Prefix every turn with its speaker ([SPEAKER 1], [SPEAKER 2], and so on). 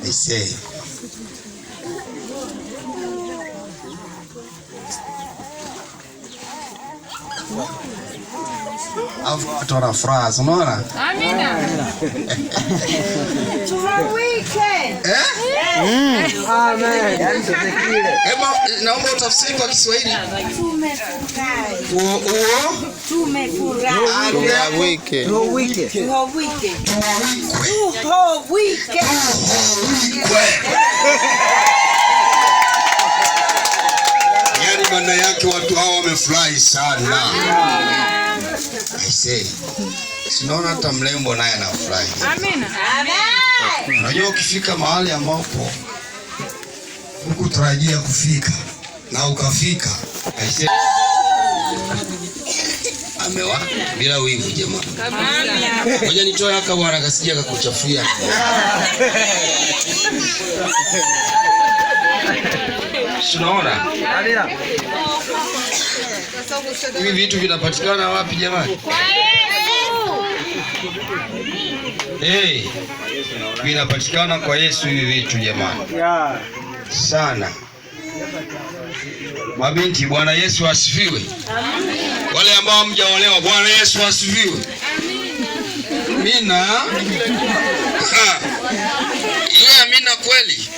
[SPEAKER 1] I say. Watu wana furaha, unaona?
[SPEAKER 2] Amina.
[SPEAKER 1] Amen. Ema, naomba utafsiri kwa Kiswahili.
[SPEAKER 3] Tumefurahi.
[SPEAKER 1] Yaani maana yake watu hao wamefurahi sana. I say. Sinaona hata mlembo naye anafurahi.
[SPEAKER 2] Amina.
[SPEAKER 1] Unajua ukifika mahali ambapo hukutarajia kufika na ukafika. I say. Amewa bila wivu jamaa. Kabisa. Ngoja nitoe haka bwana kasije akakuchafulia. Unaona? Amina. Hivi vitu vinapatikana wapi jamani? Kwa Yesu. Vinapatikana kwa Yesu hivi vitu jamani. Sana. Mabinti, Bwana Yesu asifiwe. Wale ambao hamjaolewa, Bwana Yesu asifiwe. Amina. Amina kweli.